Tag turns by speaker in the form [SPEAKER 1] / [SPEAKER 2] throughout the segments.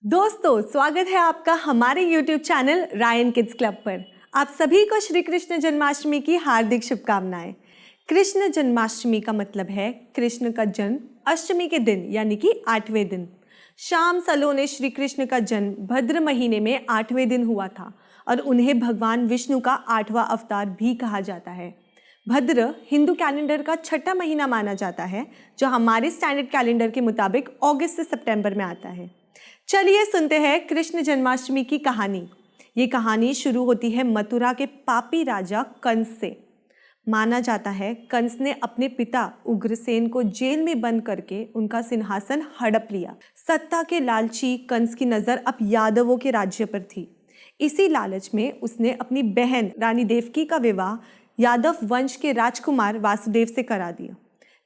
[SPEAKER 1] दोस्तों, स्वागत है आपका हमारे YouTube channel Ryan kids club पर। आप सभी को श्री कृष्ण जन्माष्टमी की हार्दिक शुभकामनाएं। कृष्ण जन्माष्टमी का मतलब है कृष्ण का जन्म अष्टमी के दिन यानी कि 8वें दिन। शाम सलोने श्री कृष्ण का जन्म भद्र महीने में 8वें दिन हुआ था और उन्हें भगवान विष्णु का 8वां अवतार भी कहा जाता है। भद्र हिंदू कैलेंडर का छठा महीना माना जाता है, जो हमारे स्टैंडर्ड कैलेंडर के मुताबिक अगस्त से सितंबर में आता है। चलिए सुनते हैं कृष्ण जन्माष्टमी की कहानी। ये कहानी शुरू होती है मथुरा के पापी राजा कंस से। माना जाता है कंस ने अपने पिता उग्रसेन को जेल में बंद करके उनका सिंहासन हड़प लिया। सत्ता के लालची कंस की नज़र अब यादवों के राज्य पर थी। इसी लालच में उसने अपनी बहन रानी देवकी का विवाह यादव वंश के राजकुमार वासुदेव से करा दिया।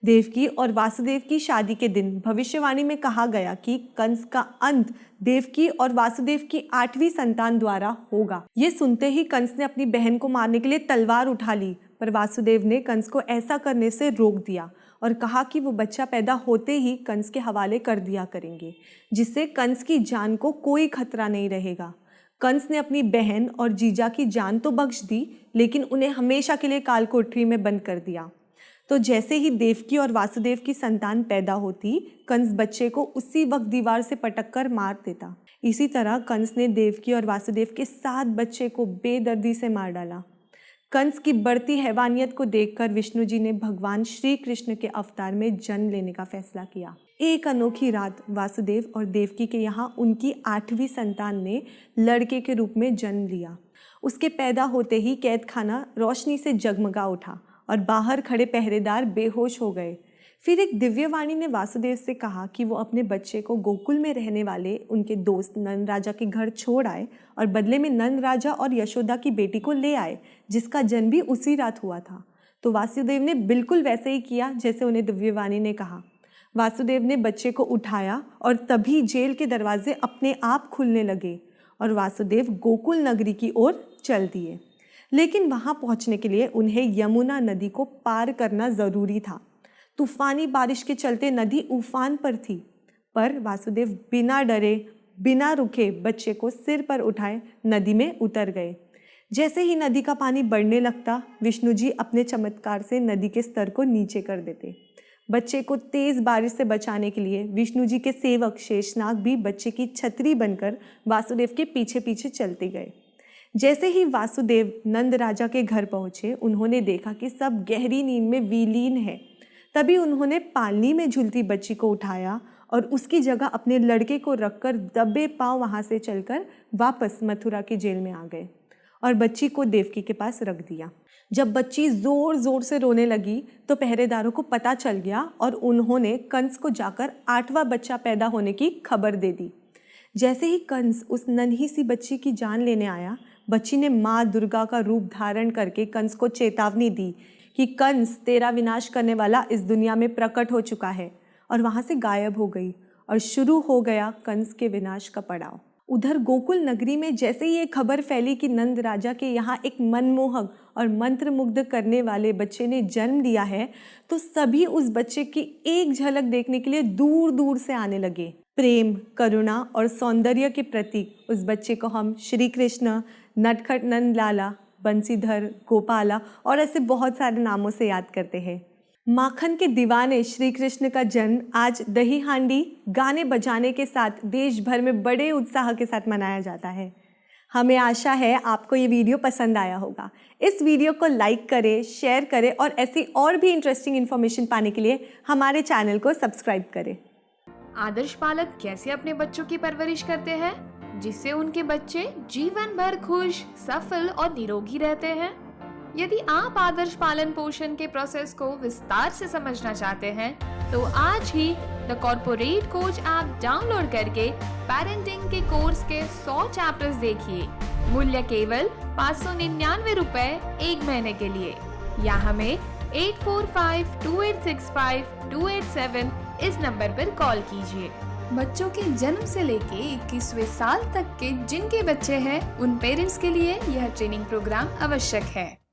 [SPEAKER 1] देवकी और वासुदेव की शादी के दिन भविष्यवाणी में कहा गया कि कंस का अंत देवकी और वासुदेव की 8वीं संतान द्वारा होगा। ये सुनते ही कंस ने अपनी बहन को मारने के लिए तलवार उठा ली, पर वासुदेव ने कंस को ऐसा करने से रोक दिया और कहा कि वो बच्चा पैदा होते ही कंस के हवाले कर दिया करेंगे, जिससे कंस की जान को कोई खतरा नहीं रहेगा। कंस ने अपनी बहन और जीजा की जान तो बख्श दी, लेकिन उन्हें हमेशा के लिए कालकोठरी में बंद कर दिया। तो जैसे ही देवकी और वासुदेव की संतान पैदा होती, कंस बच्चे को उसी वक्त दीवार से पटक कर मार देता। इसी तरह कंस ने देवकी और वासुदेव के 7 बच्चे को बेदर्दी से मार डाला। कंस की बढ़ती हैवानियत को देखकर विष्णु जी ने भगवान श्री कृष्ण के अवतार में जन्म लेने का फैसला किया। एक अनोखी रात वासुदेव और देवकी के यहाँ उनकी 8वीं संतान ने लड़के के रूप में जन्म लिया। उसके पैदा होते ही कैद खाना रोशनी से जगमगा उठा और बाहर खड़े पहरेदार बेहोश हो गए। फिर एक दिव्यवाणी ने वासुदेव से कहा कि वो अपने बच्चे को गोकुल में रहने वाले उनके दोस्त नंद राजा के घर छोड़ आए और बदले में नंद राजा और यशोदा की बेटी को ले आए, जिसका जन्म भी उसी रात हुआ था। तो वासुदेव ने बिल्कुल वैसे ही किया जैसे उन्हें दिव्यवाणी ने कहा। वासुदेव ने बच्चे को उठाया और तभी जेल के दरवाजे अपने आप खुलने लगे और वासुदेव गोकुल नगरी की ओर चल दिए। लेकिन वहां पहुंचने के लिए उन्हें यमुना नदी को पार करना ज़रूरी था। तूफानी बारिश के चलते नदी उफान पर थी, पर वासुदेव बिना डरे बिना रुके बच्चे को सिर पर उठाए नदी में उतर गए। जैसे ही नदी का पानी बढ़ने लगता, विष्णु जी अपने चमत्कार से नदी के स्तर को नीचे कर देते। बच्चे को तेज बारिश से बचाने के लिए विष्णु जी के सेवक शेषनाग भी बच्चे की छतरी बनकर वासुदेव के पीछे पीछे चलते गए। जैसे ही वासुदेव नंद राजा के घर पहुंचे, उन्होंने देखा कि सब गहरी नींद में विलीन है। तभी उन्होंने पालनी में झूलती बच्ची को उठाया और उसकी जगह अपने लड़के को रखकर दबे पांव वहां से चलकर वापस मथुरा की जेल में आ गए और बच्ची को देवकी के पास रख दिया। जब बच्ची जोर जोर से रोने लगी तो पहरेदारों को पता चल गया और उन्होंने कंस को जाकर 8वां बच्चा पैदा होने की खबर दे दी। जैसे ही कंस उस नन्ही सी बच्ची की जान लेने आया, बच्ची ने माँ दुर्गा का रूप धारण करके कंस को चेतावनी दी कि कंस, तेरा विनाश करने वाला इस दुनिया में प्रकट हो चुका है, और वहाँ से गायब हो गई और शुरू हो गया कंस के विनाश का पड़ाव। उधर गोकुल नगरी में जैसे ही ये खबर फैली कि नंद राजा के यहाँ एक मनमोहक और मंत्रमुग्ध करने वाले बच्चे ने जन्म लिया है, तो सभी उस बच्चे की एक झलक देखने के लिए दूर दूर से आने लगे। प्रेम, करुणा और सौंदर्य के प्रतीक उस बच्चे को हम श्री कृष्ण, नटखट नंद लाला, बंसीधर, गोपाला और ऐसे बहुत सारे नामों से याद करते हैं। माखन के दीवाने श्री कृष्ण का जन्म आज दही हांडी, गाने बजाने के साथ देश भर में बड़े उत्साह के साथ मनाया जाता है। हमें आशा है आपको ये वीडियो पसंद आया होगा। इस वीडियो को लाइक करें, शेयर करें और ऐसी और भी इंटरेस्टिंग इन्फॉर्मेशन पाने के लिए हमारे चैनल को सब्सक्राइब करें।
[SPEAKER 2] आदर्श पालक कैसे अपने बच्चों की परवरिश करते हैं जिससे उनके बच्चे जीवन भर खुश, सफल और निरोगी रहते हैं? यदि आप आदर्श पालन पोषण के प्रोसेस को विस्तार से समझना चाहते हैं, तो आज ही the corporate coach app download करके पेरेंटिंग के कोर्स के 100 चैप्टर्स देखिए। मूल्य केवल 599 रुपए 1 महीने के लिए, या हमें 8452865287 इस नंबर पर कॉल कीजिए।
[SPEAKER 3] बच्चों के जन्म से लेके 21वें साल तक के जिनके बच्चे हैं, उन पेरेंट्स के लिए यह ट्रेनिंग प्रोग्राम आवश्यक है।